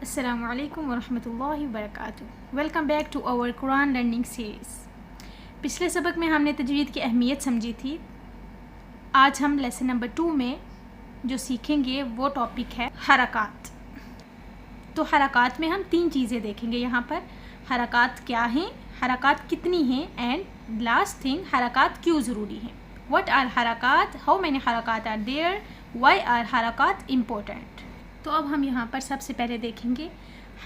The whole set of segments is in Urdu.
السلام علیکم ورحمۃ اللہ وبرکاتہ. Welcome back to our Quran learning series. پچھلے سبق میں ہم نے تجوید کی اہمیت سمجھی تھی. آج ہم لیسن نمبر 2 میں جو سیکھیں گے وہ ٹاپک ہے حرکات. تو حرکات میں ہم 3 چیزیں دیکھیں گے یہاں پر. حرکات کیا ہیں، حرکات کتنی ہیں، اینڈ لاسٹ تھنگ حرکات کیوں ضروری ہیں. وٹ آر حرکات، ہاؤ مینی حرکات آر دیئر، وائی آر حرکات امپورٹنٹ. تو اب ہم یہاں پر سب سے پہلے دیکھیں گے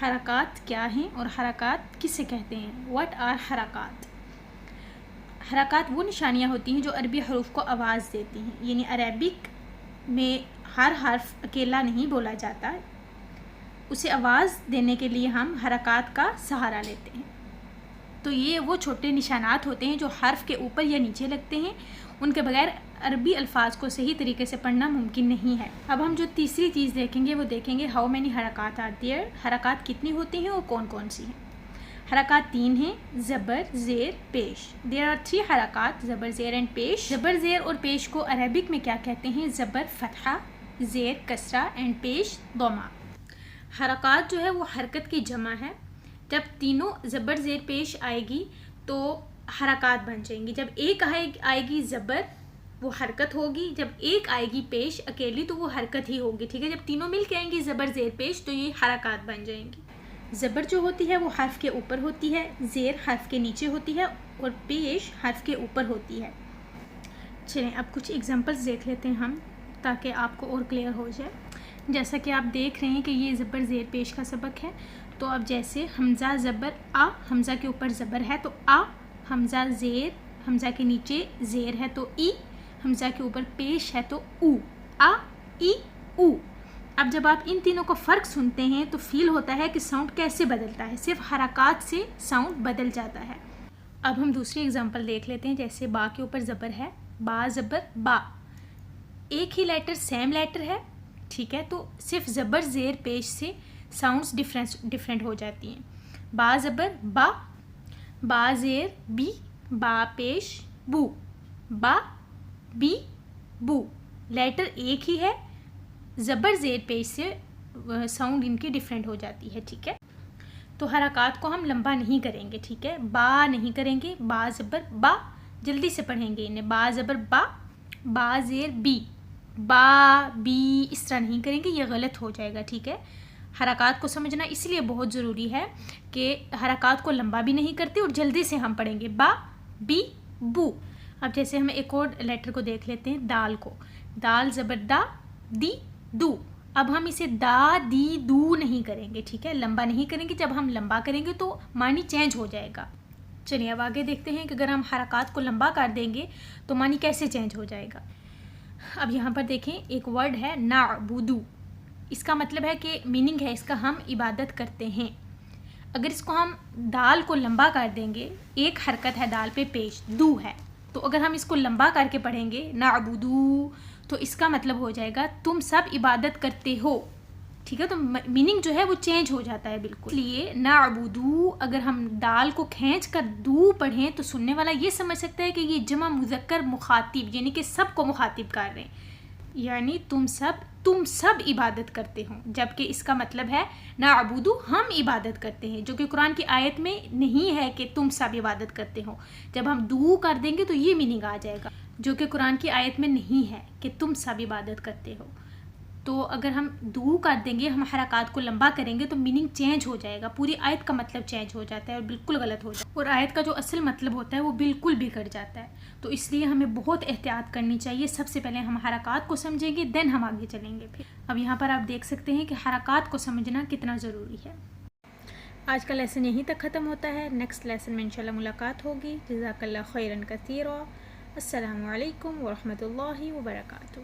حرکات کیا ہیں اور حرکات کسے کہتے ہیں. واٹ آر حرکات. حرکات وہ نشانیاں ہوتی ہیں جو عربی حروف کو آواز دیتی ہیں. یعنی عربک میں ہر حرف اکیلا نہیں بولا جاتا، اسے آواز دینے کے لیے ہم حرکات کا سہارا لیتے ہیں. تو یہ وہ چھوٹے نشانات ہوتے ہیں جو حرف کے اوپر یا نیچے لگتے ہیں. ان کے بغیر عربی الفاظ کو صحیح طریقے سے پڑھنا ممکن نہیں ہے. اب ہم جو تیسری چیز دیکھیں گے وہ دیکھیں گے ہاؤ مینی حرکات آر دیئر. حرکات کتنی ہوتی ہیں اور کون کون سی ہیں. حرکات 3 ہیں، زبر، زیر، پیش. دیر آر 3 حرکات، زبر، زیر اینڈ پیش. زبر، زیر اور پیش کو عربک میں کیا کہتے ہیں؟ زبر فتحہ، زیر کسرہ اینڈ پیش ضمہ. حرکات جو ہے وہ حرکت کی جمع ہے. جب تینوں زبر زیر پیش آئے گی تو حرکات بن جائیں گی. جب ایک آئے گی زبر وہ حرکت ہوگی، جب ایک آئے گی پیش اکیلی تو وہ حرکت ہی ہوگی. ٹھیک ہے، جب تینوں مل کے آئیں گی زبر زیر پیش تو یہ حرکات بن جائیں گی. زبر جو ہوتی ہے وہ حرف کے اوپر ہوتی ہے، زیر حرف کے نیچے ہوتی ہے اور پیش حرف کے اوپر ہوتی ہے. چلیں اب کچھ ایگزامپلس دیکھ لیتے ہیں ہم تاکہ آپ کو اور کلیئر ہو جائے. جیسا کہ آپ دیکھ رہے ہیں کہ یہ زبر زیر پیش کا سبق ہے. تو اب جیسے حمزہ زبر آ، حمزہ کے اوپر زبر ہے تو آ، حمزہ زیر، حمزہ کے نیچے زیر ہے تو ای، حمزہ کے اوپر پیش ہے تو او. آ ای او. اب جب آپ ان تینوں کا فرق سنتے ہیں تو فیل ہوتا ہے کہ ساؤنڈ کیسے بدلتا ہے. صرف حرکات سے ساؤنڈ بدل جاتا ہے. اب ہم دوسری اگزامپل دیکھ لیتے ہیں. جیسے با کے اوپر زبر ہے، با زبر با، ایک ہی لیٹر سیم لیٹر ہے. ٹھیک ہے، تو صرف زبر زیر پیش سے ساؤنڈز ڈفرینٹ ہو جاتی ہیں. با زبر با، با زیر بی، با پیش بو، با بی بو. لیٹر ایک ہی ہے، زبر زیر پیش سے ساؤنڈ ان کی ڈفرینٹ ہو جاتی ہے. ٹھیک ہے، تو حرکات کو ہم لمبا نہیں کریں گے. ٹھیک ہے، با نہیں کریں گے، با زبر با، جلدی سے پڑھیں گے انہیں. با زبر با، با زیر بی، با بی، اس طرح نہیں کریں گے، یہ غلط ہو جائے گا. ٹھیک ہے، حرکات کو سمجھنا اس لیے بہت ضروری ہے کہ حرکات کو لمبا بھی نہیں کرتے اور جلدی سے ہم پڑھیں گے. با بی بو. اب جیسے ہم ایک اور لیٹر کو دیکھ لیتے ہیں، دال کو. دال زبر دا، دی دو. اب ہم اسے دا دی دو نہیں کریں گے. ٹھیک ہے، لمبا نہیں کریں گے. جب ہم لمبا کریں گے تو معنی چینج ہو جائے گا. چلیے اب آگے دیکھتے ہیں کہ اگر ہم حرکات کو لمبا کر دیں گے تو معنی کیسے چینج ہو جائے گا. اب یہاں پر دیکھیں ایک ورڈ ہے نعبدو. اس کا مطلب ہے کہ میننگ ہے اس کا ہم عبادت کرتے ہیں. اگر اس کو ہم دال کو لمبا کر دیں گے، ایک حرکت ہے دال پہ پیش، دو ہے، تو اگر ہم اس کو لمبا کر کے پڑھیں گے نعبدو تو اس کا مطلب ہو جائے گا تم سب عبادت کرتے ہو. ٹھیک ہے، تو میننگ جو ہے وہ چینج ہو جاتا ہے بالکل. لیے نعبدو اگر ہم دال کو کھینچ کر دو پڑھیں تو سننے والا یہ سمجھ سکتا ہے کہ یہ جمع مذکر مخاطب، یعنی کہ سب کو مخاطب کر رہے ہیں، یعنی تم سب عبادت کرتے ہو. جبکہ اس کا مطلب ہے نعبدو ہم عبادت کرتے ہیں، جو کہ قرآن کی آیت میں نہیں ہے کہ تم سب عبادت کرتے ہو. جب ہم دو کر دیں گے تو یہ میننگ آ جائے گا، جو کہ قرآن کی آیت میں نہیں ہے کہ تم سب عبادت کرتے ہو. تو اگر ہم دو کر دیں گے، ہم حرکات کو لمبا کریں گے تو میننگ چینج ہو جائے گا، پوری آیت کا مطلب چینج ہو جاتا ہے اور بالکل غلط ہو جاتا ہے، اور آیت کا جو اصل مطلب ہوتا ہے وہ بالکل بگڑ جاتا ہے. تو اس لیے ہمیں بہت احتیاط کرنی چاہیے. سب سے پہلے ہم حرکات کو سمجھیں گے، دین ہم آگے چلیں گے. پھر اب یہاں پر آپ دیکھ سکتے ہیں کہ حرکات کو سمجھنا کتنا ضروری ہے. آج کا لیسن یہیں تک ختم ہوتا ہے. نیکسٹ لیسن میں انشاءاللہ ملاقات ہوگی. جزاک اللہ خیرا کثیرا. السلام علیکم ورحمۃ اللہ وبرکاتہ.